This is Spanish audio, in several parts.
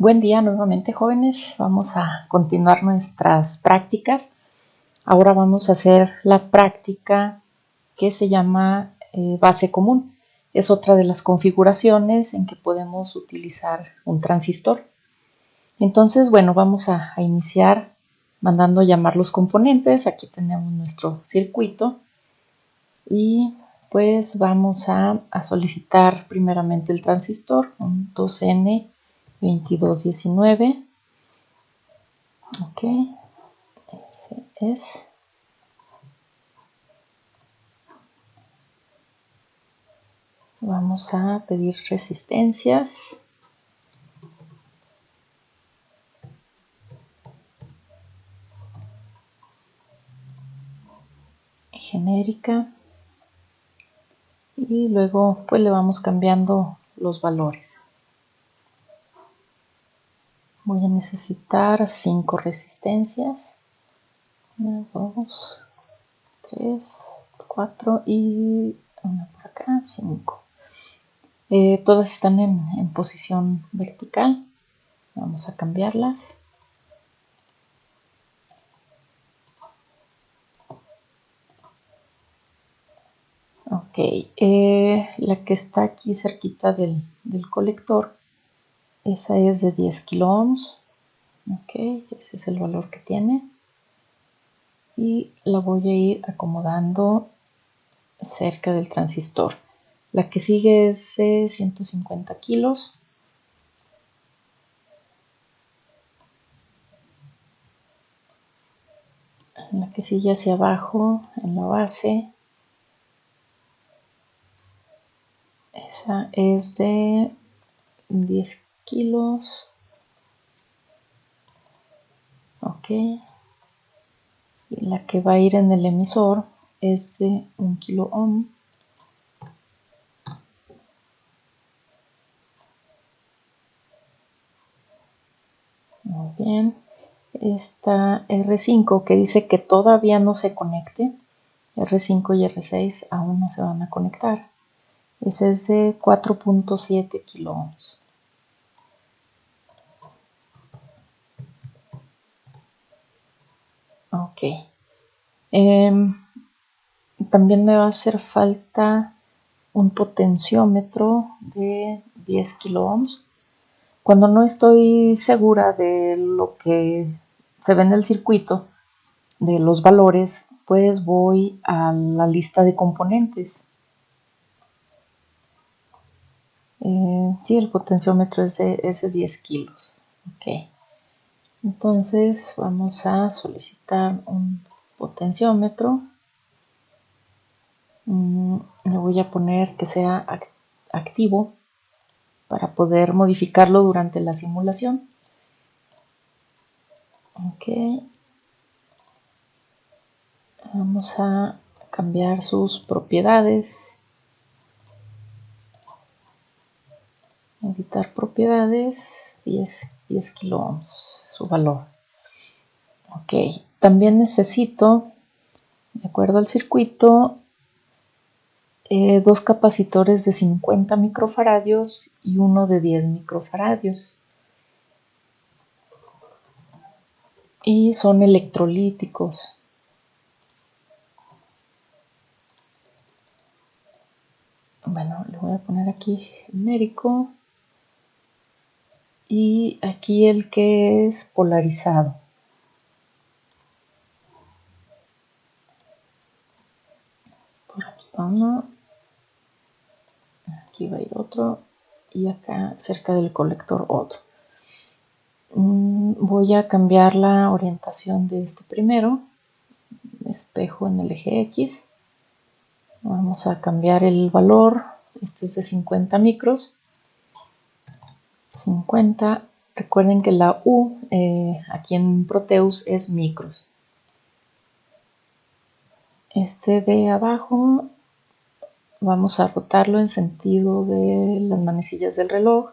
Buen día nuevamente, jóvenes. Vamos a continuar nuestras prácticas. Ahora vamos a hacer la práctica que se llama base común. Es otra de las configuraciones en que podemos utilizar un transistor. Entonces, bueno, vamos a iniciar mandando llamar los componentes. Aquí tenemos nuestro circuito y pues vamos a solicitar primeramente el transistor, un 2N2219. Ok, ese es. Vamos a pedir resistencias. Genérica. Y luego pues le vamos cambiando los valores. Voy a necesitar 5 resistencias. 1, 2, 3, 4 y una por acá, 5. Todas están en posición vertical. Vamos a cambiarlas. Ok, la que está aquí cerquita del colector, esa es de 10 kilo ohms. Ok, ese es el valor que tiene. Y la voy a ir acomodando cerca del transistor. La que sigue es de 150 kilos. La que sigue hacia abajo, en la base, esa es de 10 kilos. Ok. Y la que va a ir en el emisor es de 1 kilo ohm. Muy bien. Esta R5 que dice que todavía no se conecte. R5 y R6 aún no se van a conectar. Ese es de 4.7 kilo ohms. Ok. También me va a hacer falta un potenciómetro de 10 kilo ohms. Cuando no estoy segura de lo que se ve en el circuito, de los valores, pues voy a la lista de componentes. Sí, el potenciómetro es de 10 kilos. Ok. Entonces vamos a solicitar un potenciómetro. Le voy a poner que sea activo para poder modificarlo durante la simulación. Ok. Vamos a cambiar sus propiedades. Editar propiedades, 10 kilo ohms, su valor. Ok. También necesito, de acuerdo al circuito, 2 capacitores de 50 microfaradios y uno de 10 microfaradios. Y son electrolíticos. Bueno, le voy a poner aquí genérico. Y aquí el que es polarizado. Por aquí va uno. Aquí va a ir otro. Y acá cerca del colector otro. Voy a cambiar la orientación de este primero. Espejo en el eje X. Vamos a cambiar el valor. Este es de 50 micros. 50. Recuerden que la U aquí en Proteus es micros. Este de abajo vamos a rotarlo en sentido de las manecillas del reloj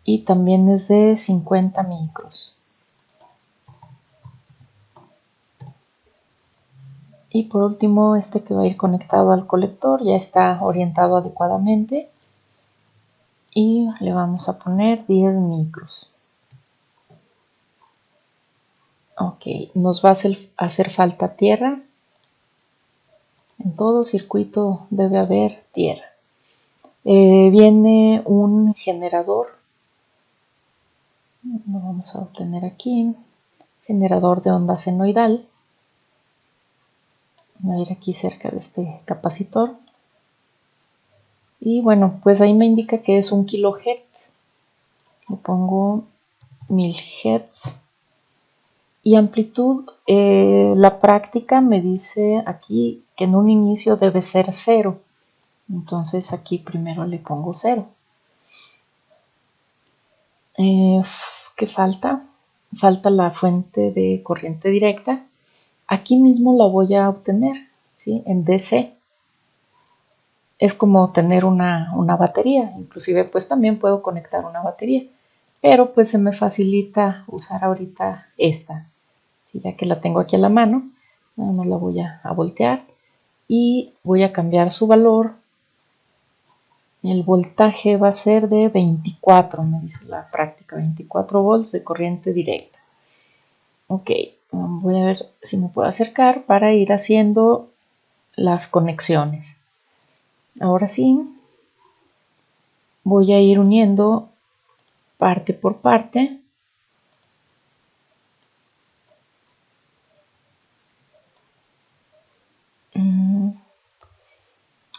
y también es de 50 micros. Y por último, este que va a ir conectado al colector ya está orientado adecuadamente y le vamos a poner 10 micros. Ok, nos va a hacer falta tierra. En todo circuito debe haber tierra. Viene un generador. Lo vamos a obtener aquí. Generador de onda senoidal. Voy a ir aquí cerca de este capacitor. Y bueno, pues ahí me indica que es 1 kHz. Le pongo 1000 Hz. Y amplitud, la práctica me dice aquí que en un inicio debe ser 0. Entonces aquí primero le pongo 0. ¿Qué falta? Falta la fuente de corriente directa. Aquí mismo la voy a obtener, ¿sí? En DC. Es como tener una batería. Inclusive pues también puedo conectar una batería. Pero pues se me facilita usar ahorita esta. ¿Sí? Ya que la tengo aquí a la mano. Nada más la voy a voltear. Y voy a cambiar su valor. El voltaje va a ser de 24, me dice la práctica, 24 volts de corriente directa. Ok, voy a ver si me puedo acercar para ir haciendo las conexiones. Ahora sí, voy a ir uniendo parte por parte.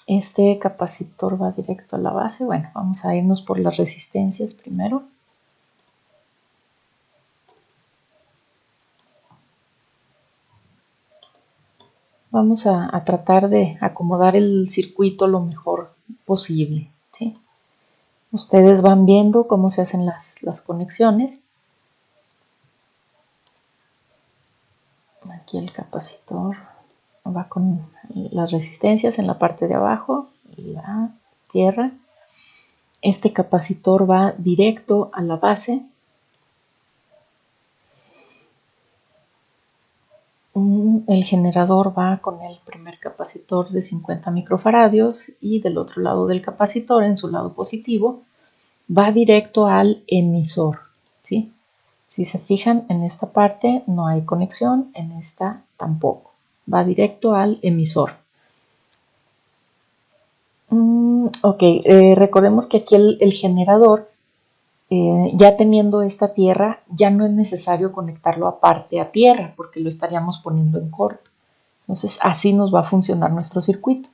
Este capacitor va directo a la base. Bueno, vamos a irnos por las resistencias primero. Vamos a tratar de acomodar el circuito lo mejor posible, ¿sí? Ustedes van viendo cómo se hacen las conexiones. Aquí el capacitor va con las resistencias en la parte de abajo, la tierra. Este capacitor va directo a la base. El generador va con el primer capacitor de 50 microfaradios y del otro lado del capacitor, en su lado positivo, va directo al emisor, ¿sí? Si se fijan, en esta parte no hay conexión, en esta tampoco. Va directo al emisor. Ok, recordemos que aquí el generador, ya teniendo esta tierra, ya no es necesario conectarlo aparte a tierra, porque lo estaríamos poniendo en corto. Entonces, así nos va a funcionar nuestro circuito.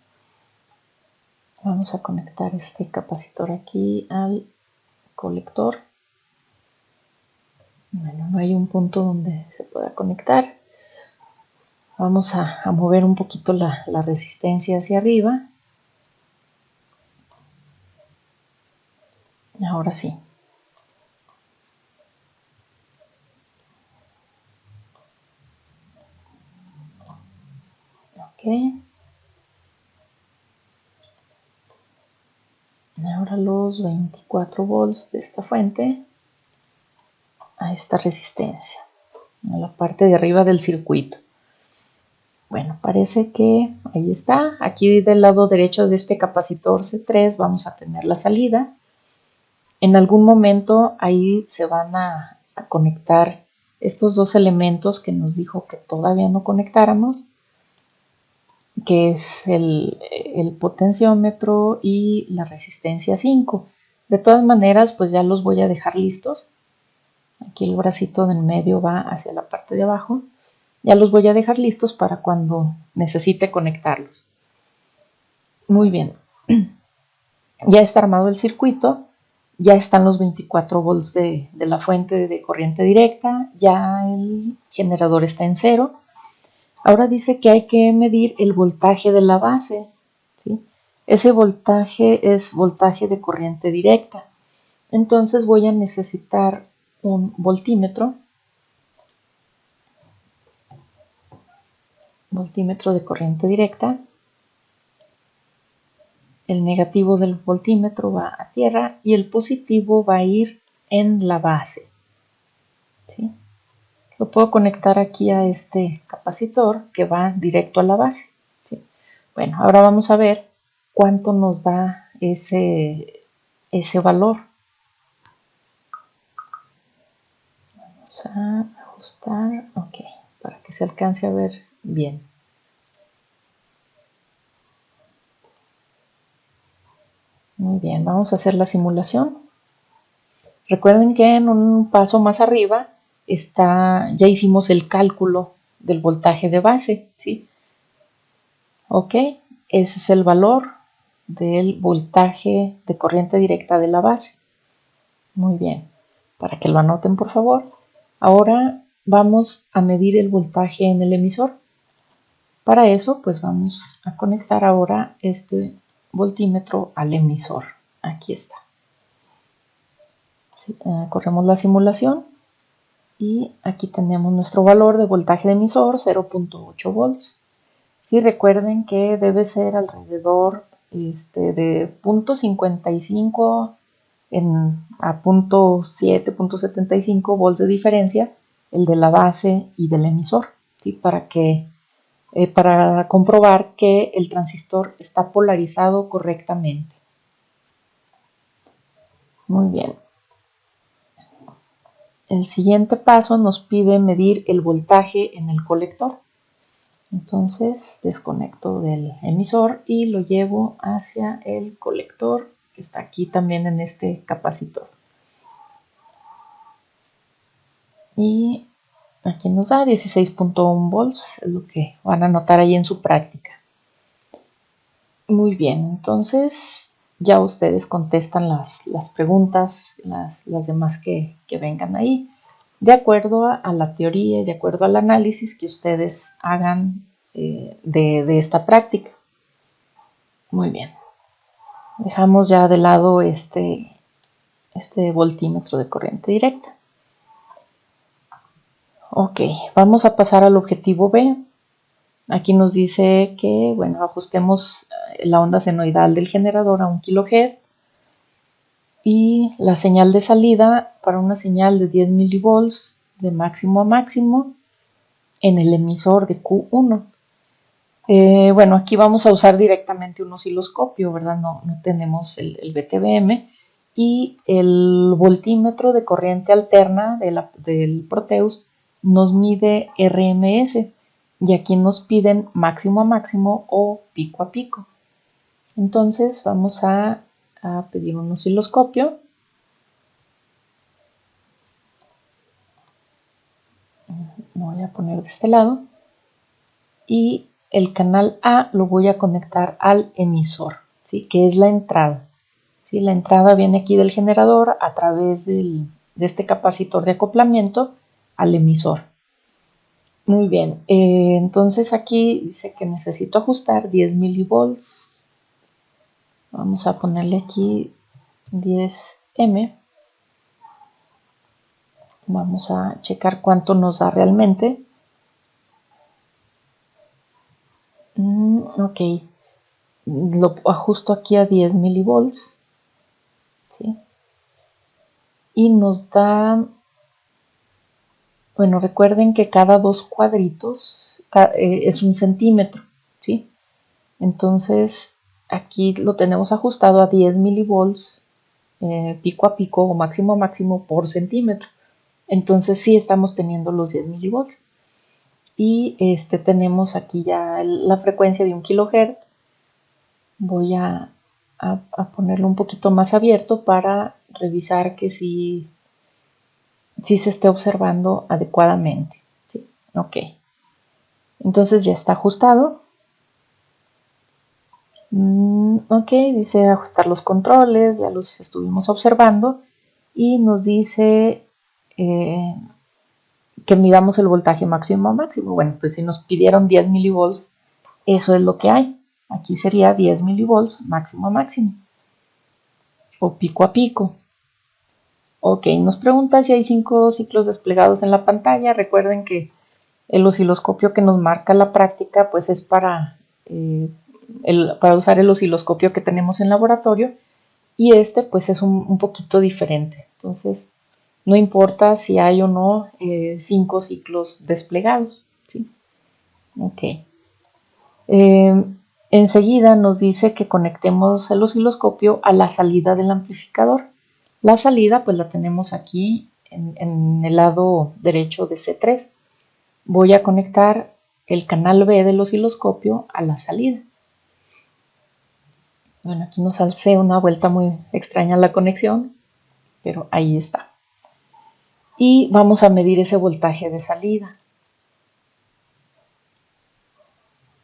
Vamos a conectar este capacitor aquí al colector. Bueno, no hay un punto donde se pueda conectar. Vamos a mover un poquito la resistencia hacia arriba. Ahora sí. Ok. Ahora los 24 volts de esta fuente a esta resistencia, a la parte de arriba del circuito. Bueno, parece que ahí está. Aquí del lado derecho de este capacitor C3 vamos a tener la salida. En algún momento ahí se van a conectar estos dos elementos que nos dijo que todavía no conectáramos, que es el potenciómetro y la resistencia 5. De todas maneras, pues ya los voy a dejar listos. Aquí el bracito del medio va hacia la parte de abajo. Ya los voy a dejar listos para cuando necesite conectarlos. Muy bien. Ya está armado el circuito. Ya están los 24 volts de la fuente de corriente directa. Ya el generador está en 0. Ahora dice que hay que medir el voltaje de la base, ¿sí? Ese voltaje es voltaje de corriente directa. Entonces voy a necesitar un voltímetro de corriente directa. El negativo del voltímetro va a tierra y el positivo va a ir en la base, ¿sí? Lo puedo conectar aquí a este capacitor que va directo a la base, ¿sí? Bueno, ahora vamos a ver cuánto nos da ese valor. Vamos a ajustar, ok, para que se alcance a ver bien. Muy bien, vamos a hacer la simulación. Recuerden que en un paso más arriba ya hicimos el cálculo del voltaje de base, ¿sí? Ok, ese es el valor del voltaje de corriente directa de la base. Muy bien, para que lo anoten por favor. Ahora vamos a medir el voltaje en el emisor. Para eso pues vamos a conectar ahora este voltímetro al emisor. Aquí está. Sí, corremos la simulación y aquí tenemos nuestro valor de voltaje de emisor, 0.8 volts. Sí, recuerden que debe ser alrededor de 0.55 a 0.7, 0.75 volts de diferencia, el de la base y del emisor, ¿sí? Para comprobar que el transistor está polarizado correctamente. Muy bien. El siguiente paso nos pide medir el voltaje en el colector. Entonces desconecto del emisor y lo llevo hacia el colector que está aquí también en este capacitor. Y aquí nos da 16.1 volts, es lo que van a notar ahí en su práctica. Muy bien, entonces ya ustedes contestan las preguntas, las demás que vengan ahí, de acuerdo a la teoría y de acuerdo al análisis que ustedes hagan de esta práctica. Muy bien, dejamos ya de lado este voltímetro de corriente directa. Ok, vamos a pasar al objetivo B. Aquí nos dice que, bueno, ajustemos la onda senoidal del generador a 1 kHz y la señal de salida para una señal de 10 milivolts de máximo a máximo en el emisor de Q1. Bueno, aquí vamos a usar directamente un osciloscopio, ¿verdad? No tenemos el BTBM y el voltímetro de corriente alterna del Proteus nos mide RMS y aquí nos piden máximo a máximo o pico a pico. Entonces vamos a pedir un osciloscopio. Voy a poner de este lado y el canal A lo voy a conectar al emisor, ¿sí? Que es la entrada. ¿Sí? La entrada viene aquí del generador a través de este capacitor de acoplamiento al emisor. Muy bien, entonces aquí dice que necesito ajustar 10 milivolts. Vamos a ponerle aquí 10M. Vamos a checar cuánto nos da realmente. Ok, lo ajusto aquí a 10 milivolts. ¿Sí? Y nos da, bueno, recuerden que cada dos cuadritos es 1 centímetro, ¿sí? Entonces aquí lo tenemos ajustado a 10 milivolts pico a pico o máximo a máximo por centímetro. Entonces sí estamos teniendo los 10 milivolts. Y tenemos aquí ya la frecuencia de 1 kHz. Voy a ponerlo un poquito más abierto para revisar que sí se esté observando adecuadamente. ¿Sí? Ok. Entonces ya está ajustado. Ok, dice ajustar los controles, ya los estuvimos observando. Y nos dice que midamos el voltaje máximo a máximo. Bueno, pues si nos pidieron 10 milivolts, eso es lo que hay. Aquí sería 10 milivolts máximo a máximo. O pico a pico. Ok, nos pregunta si hay 5 ciclos desplegados en la pantalla. Recuerden que el osciloscopio que nos marca la práctica pues es para usar el osciloscopio que tenemos en laboratorio y pues es un poquito diferente. Entonces no importa si hay o no 5 ciclos desplegados. ¿Sí? Ok. Enseguida nos dice que conectemos el osciloscopio a la salida del amplificador. La salida pues la tenemos aquí en el lado derecho de C3. Voy a conectar el canal B del osciloscopio a la salida. Bueno, aquí nos hace una vuelta muy extraña la conexión, pero ahí está. Y vamos a medir ese voltaje de salida.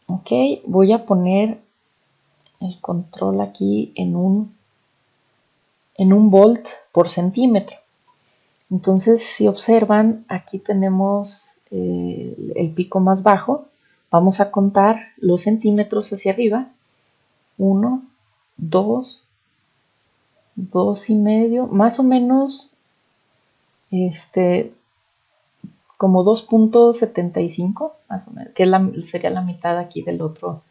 Ok, voy a poner el control aquí en un volt por centímetro. Entonces, si observan, aquí tenemos el pico más bajo. Vamos a contar los centímetros hacia arriba. 1, 2, 2,5, más o menos como 2,75, más o menos, que sería la mitad aquí del otro,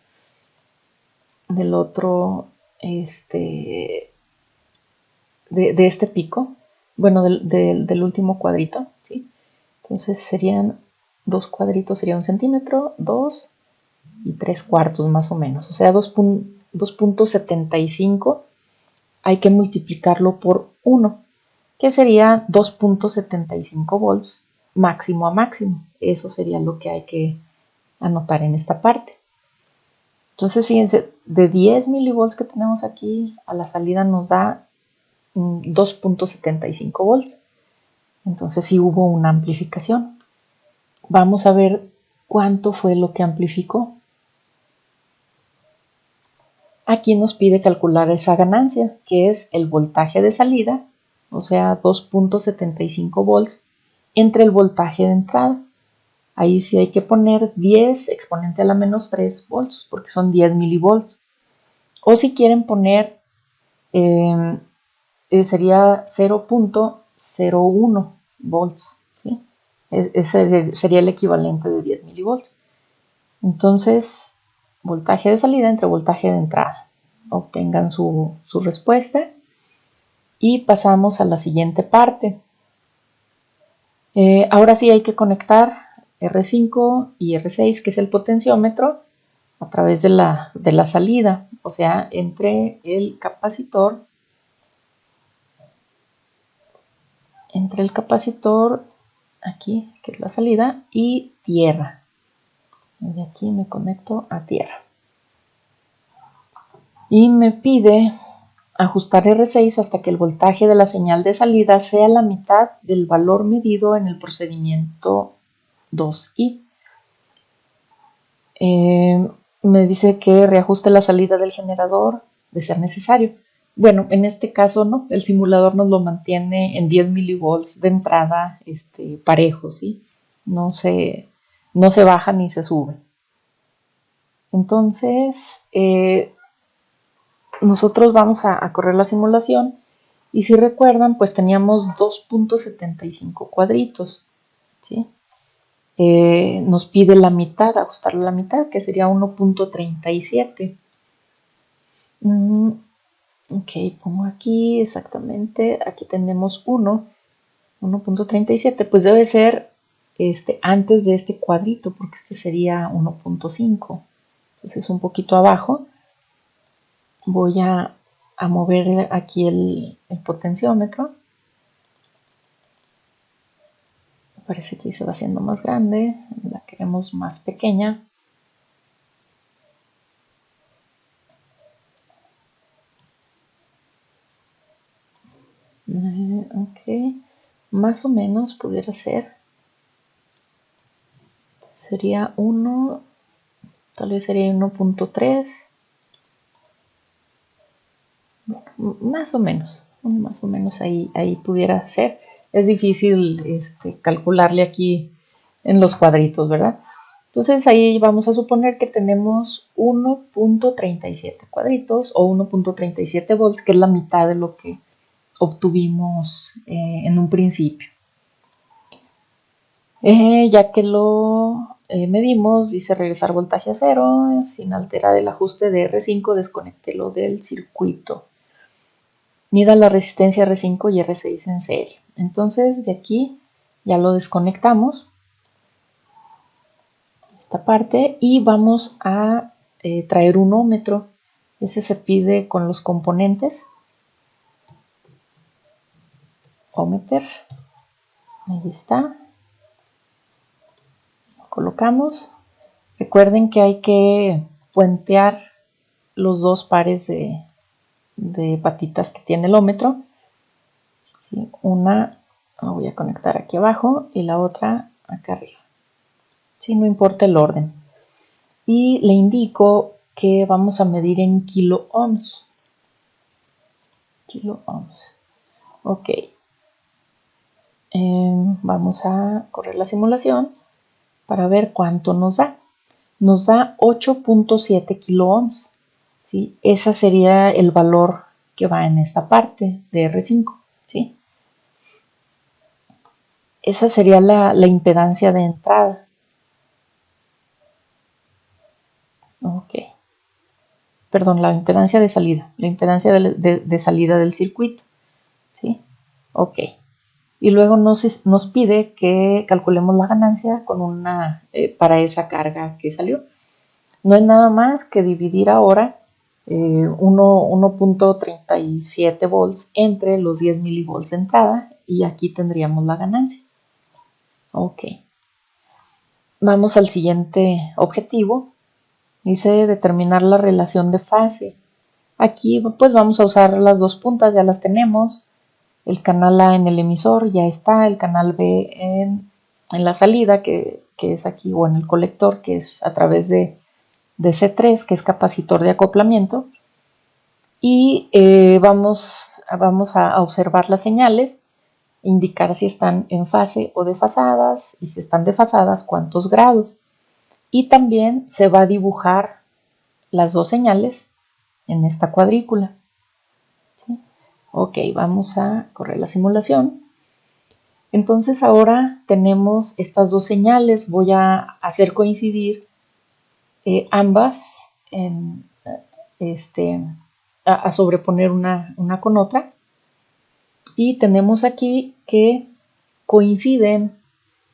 de este pico, bueno, del último cuadrito, ¿sí? Entonces serían 2 cuadritos, sería 1 centímetro, 2 y 3 cuartos más o menos, o sea, 2,75 hay que multiplicarlo por 1, que sería 2,75 volts máximo a máximo. Eso sería lo que hay que anotar en esta parte. Entonces, fíjense, de 10 milivolts que tenemos aquí, a la salida nos da 2,75 volts. Entonces sí hubo una amplificación. Vamos a ver cuánto fue lo que amplificó. Aquí nos pide calcular esa ganancia, que es el voltaje de salida, o sea, 2,75 volts, entre el voltaje de entrada. Ahí sí hay que poner 10 exponente a la menos 3 volts, porque son 10 milivolts. O si quieren poner, sería 0,01 volts, ¿sí? Ese sería el equivalente de 10 milivolts. Entonces, voltaje de salida entre voltaje de entrada. Obtengan su respuesta y pasamos a la siguiente parte. Ahora sí hay que conectar R5 y R6, que es el potenciómetro, a través de la salida, o sea, entre el capacitor, aquí, que es la salida, y tierra. Y de aquí me conecto a tierra. Y me pide ajustar R6 hasta que el voltaje de la señal de salida sea la mitad del valor medido en el procedimiento 2i. Me dice que reajuste la salida del generador de ser necesario. Bueno, en este caso no, el simulador nos lo mantiene en 10 milivolts de entrada parejo, ¿sí? No se baja ni se sube. Entonces, nosotros vamos a correr la simulación y si recuerdan, pues teníamos 2,75 cuadritos, ¿sí? Nos pide la mitad, ajustarle la mitad, que sería 1,37. Ok, pongo aquí exactamente, aquí tenemos 1,37, pues debe ser antes de este cuadrito, porque este sería 1,5. Entonces un poquito abajo. Voy a mover aquí el potenciómetro. Parece que se va haciendo más grande, la queremos más pequeña. Ok, más o menos pudiera ser, sería 1, tal vez sería 1,3, más o menos ahí pudiera ser. Es difícil calcularle aquí en los cuadritos, ¿verdad? Entonces ahí vamos a suponer que tenemos 1,37 cuadritos o 1,37 volts, que es la mitad de lo que obtuvimos en un principio. Ya que lo medimos, dice regresar voltaje a cero, sin alterar el ajuste de R5, desconéctelo del circuito. Mida la resistencia R5 y R6 en serie. Entonces de aquí ya lo desconectamos, esta parte, y vamos a traer un ómetro. Ese se pide con los componentes. Ómeter. Ahí está. Lo colocamos. Recuerden que hay que puentear los dos pares de patitas que tiene el ómetro. ¿Sí? Una la voy a conectar aquí abajo y la otra acá arriba. ¿Sí? No importa el orden. Y le indico que vamos a medir en kilo ohms. Ok. Vamos a correr la simulación para ver cuánto nos da. Nos da 8.7 kilo ohms. ¿Sí? Ese sería el valor que va en esta parte de R5. ¿Sí? Esa sería la impedancia de entrada. Ok. Perdón, la impedancia de salida. La impedancia de salida del circuito. ¿Sí? Ok. Y luego nos pide que calculemos la ganancia con para esa carga que salió. No es nada más que dividir ahora 1.37 volts entre los 10 milivolts de entrada y aquí tendríamos la ganancia. Ok. Vamos al siguiente objetivo. Dice determinar la relación de fase. Aquí pues vamos a usar las dos puntas, ya las tenemos. El canal A en el emisor ya está, el canal B en la salida que es aquí, o en el colector que es a través de C3, que es capacitor de acoplamiento. Y vamos a observar las señales, indicar si están en fase o desfasadas, y si están desfasadas, cuántos grados. Y también se va a dibujar las dos señales en esta cuadrícula. ¿Sí? Ok, vamos a correr la simulación. Entonces ahora tenemos estas dos señales. Voy a hacer coincidir ambas a sobreponer una con otra. Y tenemos aquí que coinciden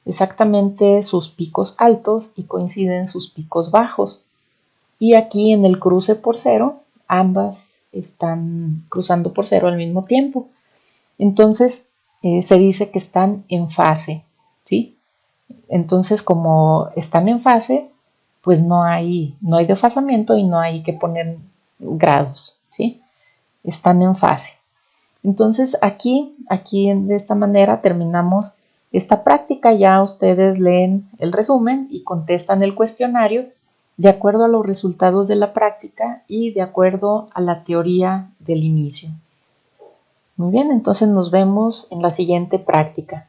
exactamente sus picos altos y coinciden sus picos bajos. Y aquí en el cruce por cero, ambas están cruzando por cero al mismo tiempo. Entonces se dice que están en fase, ¿sí? Entonces, como están en fase, pues no hay desfasamiento y no hay que poner grados, ¿sí? Están en fase. Entonces, aquí de esta manera terminamos esta práctica. Ya ustedes leen el resumen y contestan el cuestionario de acuerdo a los resultados de la práctica y de acuerdo a la teoría del inicio. Muy bien, entonces nos vemos en la siguiente práctica.